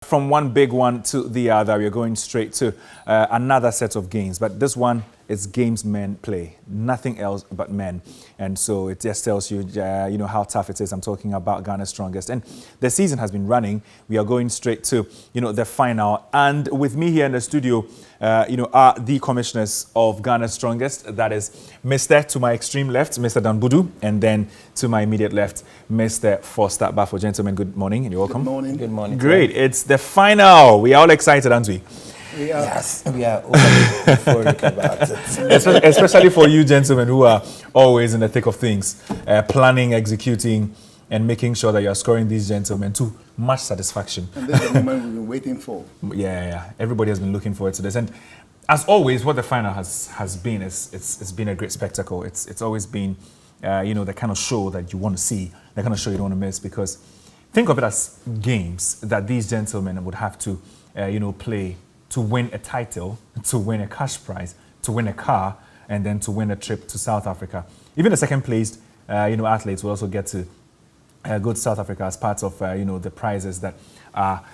From one big one to the other, we're going straight to another set of games. But this one is games men play, nothing else but men. And so it just tells you, you know, how tough it is. I'm talking about Ghana's Strongest. And the season has been running. We are going straight to, you know, the final. And with me here in the studio, you know, are the commissioners of Ghana's Strongest. That is Mr. to my extreme left, Mr. Danbudu, and then to my immediate left, Mr. Foster Bafo. Gentlemen, good morning and you're welcome. Good morning. Good morning. Great. It's the final. We are all excited, aren't we? We are. Yes, we are all looking forward about it. Especially for you gentlemen who are always in the thick of things, planning, executing, and making sure that you are scoring these gentlemen to much satisfaction. And this is the moment we've been waiting for. Yeah. Everybody has been looking forward to this. And as always, what the final has been is it's been a great spectacle. It's always been, you know, the kind of show that you want to see, the kind of show you don't want to miss, because think of it as games that these gentlemen would have to, you know, play to win a title, to win a cash prize, to win a car, and then to win a trip to South Africa. Even the second placed, you know, athletes will also get to go to South Africa as part of, you know, the prizes that are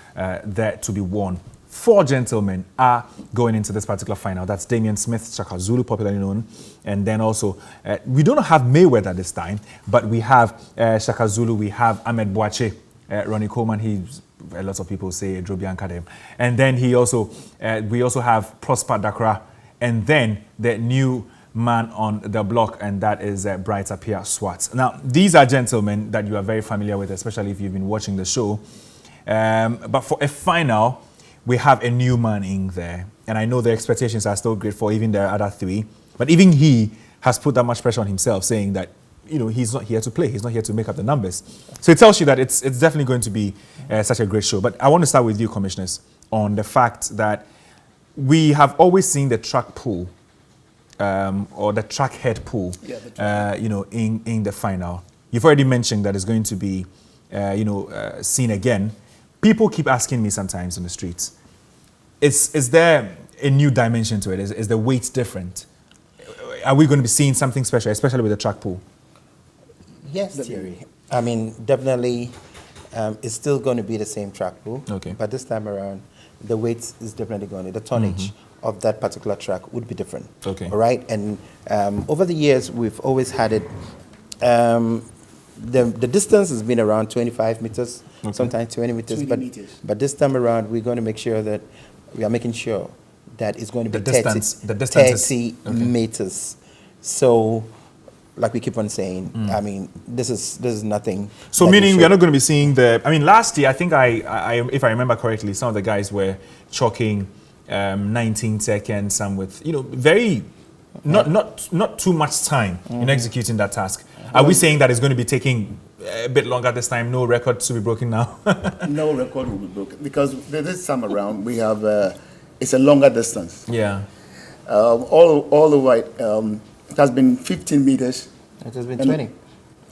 there to be won. 4 gentlemen are going into this particular final. That's Damian Smith, Shaka Zulu, popularly known. And then also, we don't have Mayweather this time, but we have Shaka Zulu, we have Ahmed Boache, Ronnie Coleman, he's, a lot of people say Drobian Kadem. And then he also, we also have Prosper Dakra, and then the new man on the block, and that is Bright Apia Swat. Now, these are gentlemen that you are very familiar with, especially if you've been watching the show. But for a final, we have a new man in there. And I know the expectations are still great for even the other 3. But even he has put that much pressure on himself, saying that, you know, he's not here to play. He's not here to make up the numbers. So it tells you that it's definitely going to be such a great show. But I want to start with you, commissioners, on the fact that we have always seen the track pool or the track head pool, you know, in the final. You've already mentioned that it's going to be, you know, seen again. People keep asking me sometimes on the streets, is there a new dimension to it? Is the weight different? Are we going to be seeing something special, especially with the track pool? Yes, Thierry. I mean, definitely, it's still going to be the same track pool. Okay. But this time around, the weight is definitely going to, the tonnage of that particular track would be different. Okay. All right. And over the years, we've always had it. The distance has been around 25 meters, sometimes 20 meters. 20 meters. But this time around, we're going to make sure that we are making sure that it's going to be The 30 distance meters. So, like we keep on saying, I mean, this is nothing. So meaning we are not going to be seeing the, I mean, last year, I think if I remember correctly, some of the guys were chalking 19 seconds, some with, you know, very, not too much time in executing that task. Are we saying that it's going to be taking a bit longer this time? No record to be broken now? No record will be broken because this time around we have, it's a longer distance. Yeah. All the way, it has been 15 meters. It has been 20.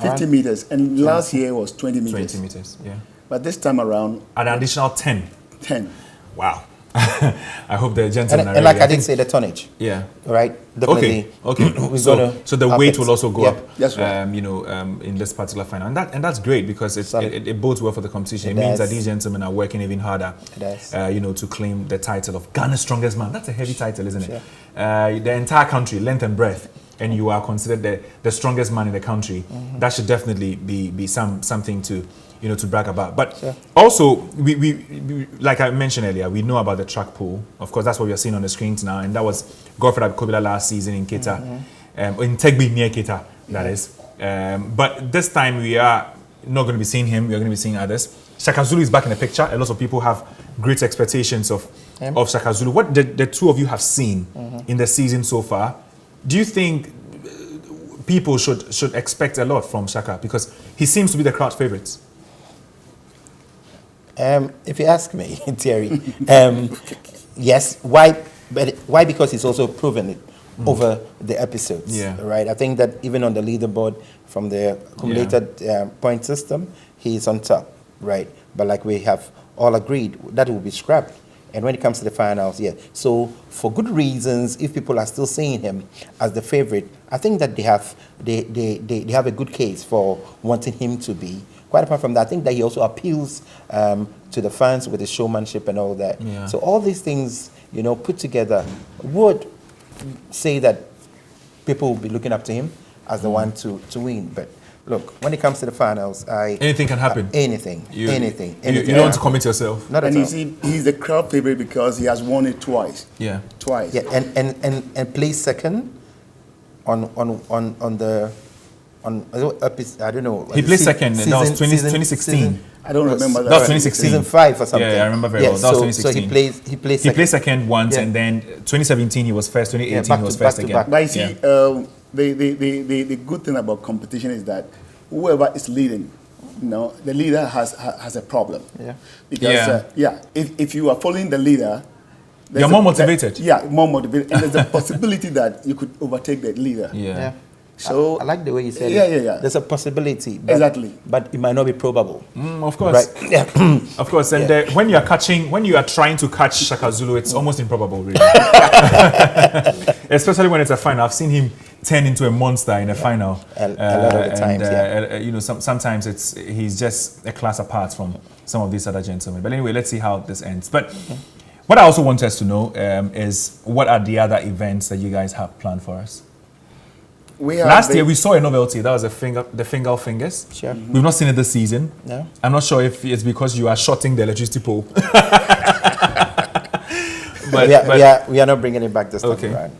50 meters, and last year was 20 meters. 20 meters, yeah. But this time around, An additional 10. 10. Wow. I hope the gentlemen are And like ready. I did say, the tonnage. Yeah. Right? Definitely. Okay. So the weight will also go up, That's right. you know, in this particular final, and that's great because it bodes well for the competition. It It means does. that these gentlemen are working even harder, It does. you know, to claim the title of Ghana's Strongest Man. That's a heavy title, isn't Sure. it? The entire country, length and breadth, and you are considered the strongest man in the country. That should definitely be something to, you know, to brag about. But Sure. also, we like I mentioned earlier, we know about the track pool. Of course, that's what we are seeing on the screens now, and that was Godfrey Abikobila last season in Keita, in Tegbe near Keita, that is. But this time we are not going to be seeing him. We are going to be seeing others. Shaka Zulu is back in the picture. A lot of people have great expectations of Shaka Zulu. What the two of you have seen in the season so far, do you think people should expect a lot from Shaka? Because he seems to be the crowd favourites. If you ask me, Thierry, yes. Why? But why? Because he's also proven it over the episodes. Yeah. Right. I think that even on the leaderboard from the accumulated point system, he's on top. Right. But like we have all agreed, that will be scrapped. And when it comes to the finals, So for good reasons, if people are still seeing him as the favorite, I think that they have a good case for wanting him to be quite apart from that, I think that he also appeals to the fans with his showmanship and all that. Yeah. So all these things, put together would say that people will be looking up to him as the one to win. But look, when it comes to the finals, anything can happen. Anything. You don't want to commit yourself. Not at And all. you see, he's the crowd favorite because he has won it twice. Yeah. Twice. Yeah, and placed second on the I don't know. He placed second. That was 2016. season- I don't remember that. That was 2016. Season 5 or something. Yeah, I remember very well. That was 2016. So he placed He second. placed second once, Yeah. and then 2017 he was first. 2018 back he was to- first back to again. back. But you see, Yeah. the good thing about competition is that whoever is leading, the leader has a problem. Yeah. Because if you are following the leader, there's You're more motivated. more motivated, and there's a possibility that you could overtake the leader. Yeah. So I like the way you said Yeah, it. yeah. There's a possibility. But, Exactly. But it might not be probable. Of course. Right. Yeah. Of course, and Yeah. when you are trying to catch Shaka Zulu, it's almost improbable, really. Especially when it's a final. I've seen him turn into a monster in a final. A lot of the times, and, sometimes he's just a class apart from some of these other gentlemen. But anyway, let's see how this ends. But what I also want us to know is what are the other events that you guys have planned for us? we have Last year we saw a novelty. That was the finger fingers. Sure. We've not seen it this season. No. I'm not sure if it's because you are shorting the electricity pole. But we are not bringing it back this time Okay. around.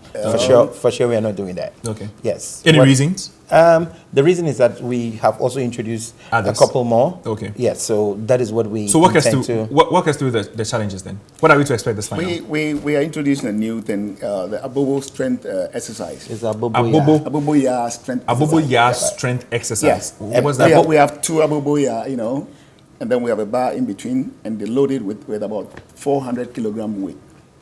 For sure, we are not doing that. Okay. Yes. Any What- reasons? The reason is that we have also introduced Others. a couple more. Okay. Yes. So that is what we So walk us intend through to. walk us through the challenges then. What are we to expect this final? we are introducing a new thing, the Abubu strength exercise. Is abubuya. Abubu. Abubuya strength Abubuya exercise. strength exercise. Yes. What was we that? have two Abubuya, and then we have a bar in between, and they loaded with about 400 kilogram weight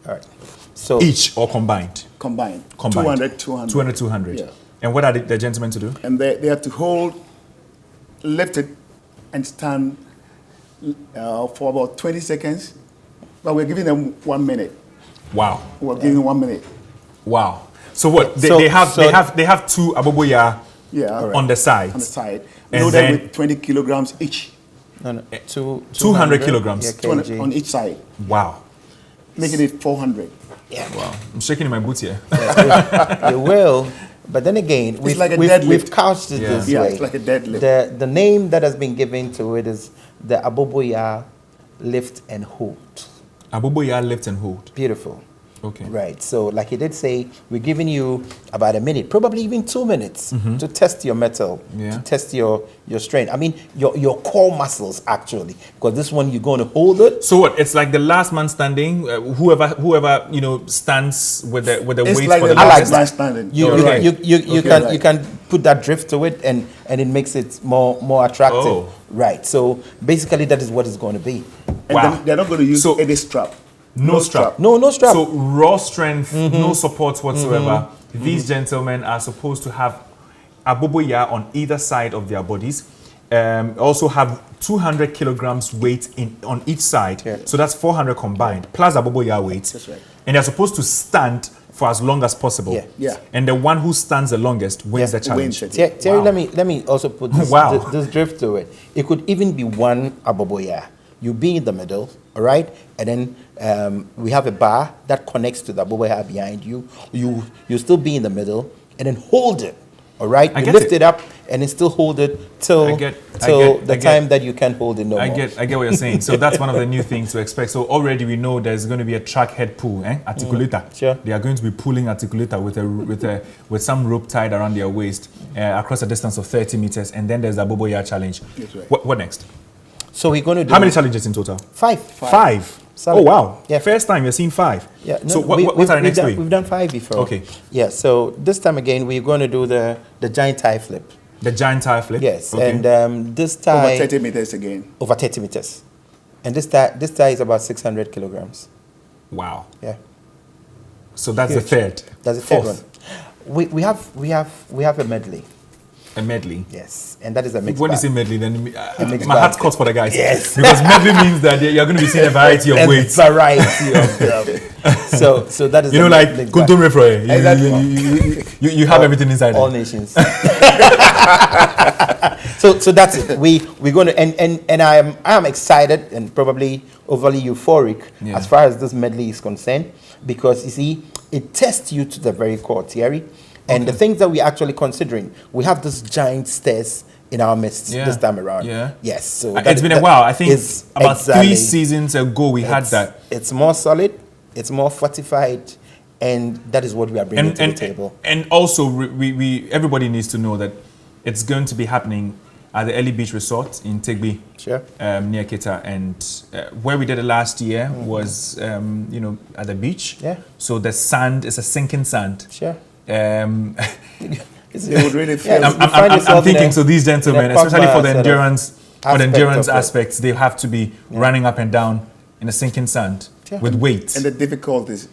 All right. So Each or combined? combined. Combined. 200. 200. Yeah. And what are the gentlemen to do? And they have to lift it, and stand for about 20 seconds. But we're giving them 1 minute. Wow. We're giving 1 minute. Wow. So what? So- They have two Abubuya Yeah. on the side. On the side. And Loaded then- with 20 kilograms each. no, 200 kilograms. Yeah, 200 kg. on each side, Wow. making it 400. Yeah. Wow. I'm shaking in my boots here. They will. But then again, we've, like a we've, deadlift. we've couched it Yeah. this Yeah, way. it's like a deadlift. The name that has been given to it is the abubuya lift and hold. Abubuya lift and hold. Beautiful. Okay. Right. So, like he did say, we're giving you about a minute, probably even 2 minutes, to test your metal, Yeah. to test your strength. I mean, your core muscles actually, because this one you're going to hold it. So what? It's like the last man standing. Whoever stands with the It's weight like for the the I like last that. man standing. You You're you, right. you Okay, can right. you can put that drift to it, and it makes it more attractive. Oh. Right. So basically, that is what it's going to be. And Wow. then they're not going to use So- any strap. No strap. No strap. So raw strength, no support whatsoever. These gentlemen are supposed to have abubuya on either side of their bodies. Also have 200 kilograms weight on each side. Yeah. So that's 400 combined, plus abubuya weight. That's right. And they're supposed to stand for as long as possible. Yeah. Yeah. And the one who stands the longest wins Yeah. the challenge. Wins it. Terry, Wow. let me also put this, Wow. this drift to it. It could even be one abubuya. You be in the middle, all right, and then we have a bar that connects to the abubuya behind you. You still be in the middle, and then hold it, all right. I You get lift it. it up, and then still hold it till I get the time that you can hold it no I more. get what you're saying. So that's one of the new things to expect. So already we know there's going to be a track head pull, articulator. Sure. They are going to be pulling articulator with some rope tied around their waist across a distance of 30 meters, and then there's the Abubuya challenge. That's right. What next? So we're going to do How many challenges in total? Five. Five. Solid. Oh wow! Yeah. First time you're seeing 5. Yeah. So what we've are the next done, three? We've done 5 before. Okay. Yeah. So this time again, we're going to do the giant tie flip. The giant tire flip. Yes. Okay. And this tie Over 30 meters again. over 30 meters, and this tie is about 600 kilograms. Wow. Yeah. So that's the Huge. third. That's the third Fourth. one. We have a medley. A medley. Yes, and that is a mixed When you bag. say medley, then mixed my heart bag. cuts for the guys. Yes. Because medley means that you're going to be seeing a variety of And weights. variety of them. So that is You know, a like mixed bag. Kuntum Refroy. Exactly. You have everything inside All there. nations. So that's it. We're going to and I am excited and probably overly euphoric Yeah. as far as this medley is concerned, because you see it tests you to the very core, Thierry. And the things that we're actually considering, we have this giant stairs in our midst Yeah. this time around. Yeah. Yes. So It's been a while. I think is about exactly- 3 seasons ago we had that. It's more solid. It's more fortified, and that is what we are bringing to the table. And also, we everybody needs to know that it's going to be happening at the Early Beach Resort in Tigby, Sure. near Kita, and where we did it last year was, at the beach. Yeah. So the sand is a sinking sand. Sure. They would really feel. Yeah, I'm thinking, so these gentlemen, in a especially for the Pogba sort of endurance, aspect of it. aspects, they have to be running up and down in a sinking sand Sure. with weights. And the difficulties,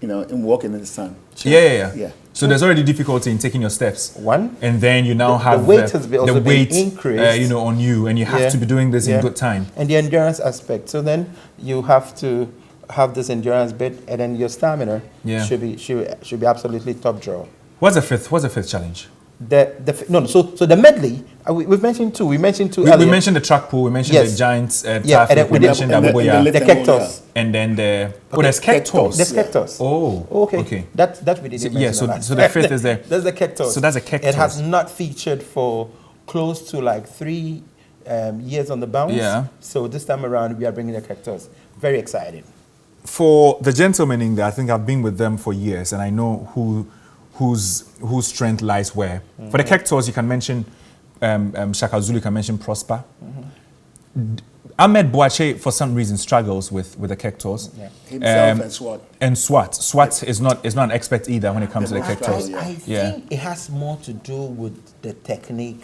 in walking in the sun. Yeah. So there's already difficulty in taking your steps. One. And then you now The have weight has also the been weight, increased. on you, and you have Yeah. to be doing this in Yeah. good time. And the endurance aspect. So then you have to have this endurance bit, and then your stamina Yeah. should be absolutely top draw. What's the fifth challenge? So the medley, we've mentioned two. We mentioned two We earlier. mentioned the track pool, we mentioned Yes. the giants, Yeah, taffy, and then we we mentioned and the- abubuya, and the the cactus. and then there's cactus. There's cactus. Oh, Okay. That we didn't So- mention. yeah, so- last. so the fifth is there. There's the cactus. So that's a cactus. It has not featured for close to like 3 years on the bounce. Yeah. So this time around, we are bringing the cactus. Very excited. For the gentlemen in there, I think I've been with them for years, and I know whose strength lies where. For the cactus, you can mention Shaka Zulu, you can mention Prosper. Ahmed Boache, for some reason, struggles with the cactus. Yeah. Himself and SWAT. And Swat. Swat is not an expert either when it comes to the Yeah. cactus. Yeah. I Yeah. think it has more to do with the technique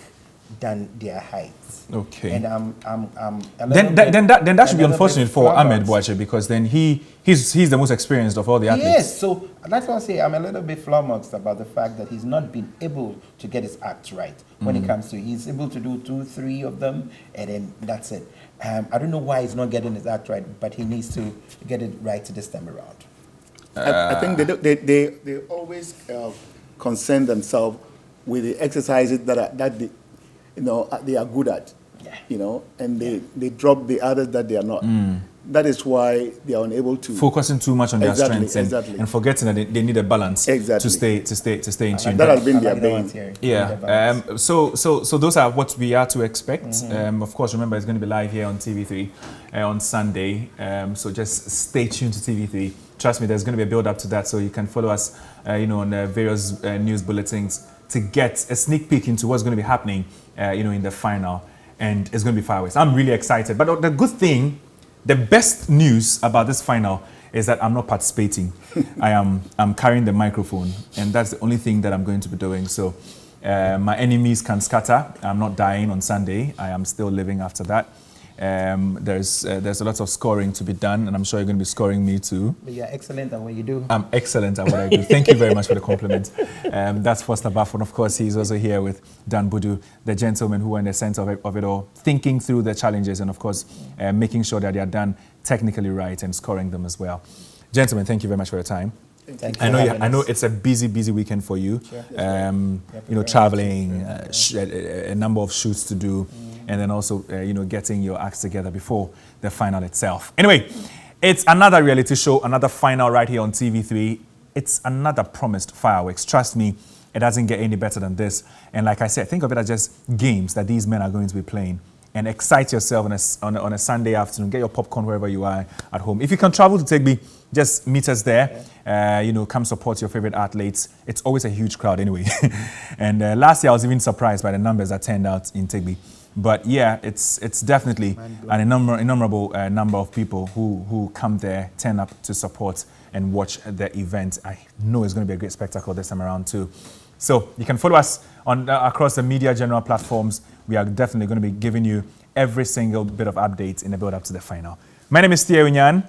than their height. Okay. And I'm a little Then bit- that should be a little unfortunate bit for Ahmed flummoxed. Boache, because then he's the most experienced of all the athletes. Yes, so that's why I say I'm a little bit flummoxed about the fact that he's not been able to get his act right when it comes to. He's able to do 2, 3 of them, and then that's it. I don't know why he's not getting his act right, but he needs to get it right this time around. I think they always concern themselves with the exercises that they are good at, Yeah. and they drop the others that they are not. That is why they are unable to Focusing too much on their Exactly, strengths exactly. and forgetting that they need a balance Exactly. to stay in tune. And that has been I their like that one, bane. Thierry. Yeah. So those are what we are to expect. Of course, remember it's going to be live here on TV3 on Sunday. So just stay tuned to TV3. Trust me, there's going to be a build up to that. So you can follow us, on various news bulletins to get a sneak peek into what's going to be happening, in the final. And it's going to be fireworks. I'm really excited. But the good thing, the best news about this final is that I'm not participating. I'm carrying the microphone, and that's the only thing that I'm going to be doing. So my enemies can scatter. I'm not dying on Sunday. I am still living after that. There's a lot of scoring to be done, and I'm sure you're going to be scoring me too. But you're excellent at what you do. I'm excellent at what I do. Thank you very much for the compliment. That's Foster Baffon. Of course, he's also here with Dan Budu, the gentlemen who are in the center of it all, thinking through the challenges and, of course, making sure that they are done technically right and scoring them as well. Gentlemen, thank you very much for your time. Thank you. I know it's a busy weekend for you. Sure. Traveling, a number of shoots to do, and then also, getting your acts together before the final itself. Anyway, it's another reality show, another final right here on TV3. It's another promised fireworks. Trust me, it doesn't get any better than this. And like I said, think of it as just games that these men are going to be playing. And excite yourself on a Sunday afternoon. Get your popcorn wherever you are at home. If you can travel to Tigby, just meet us there. Come support your favorite athletes. It's always a huge crowd anyway. And last year I was even surprised by the numbers that turned out in Tigby. But yeah, it's definitely an innumerable number of people who come there, turn up to support and watch the event. I know it's going to be a great spectacle this time around too. So you can follow us on across the media general platforms. We are definitely going to be giving you every single bit of updates in the build up to the final. My name is Thierry Nyan.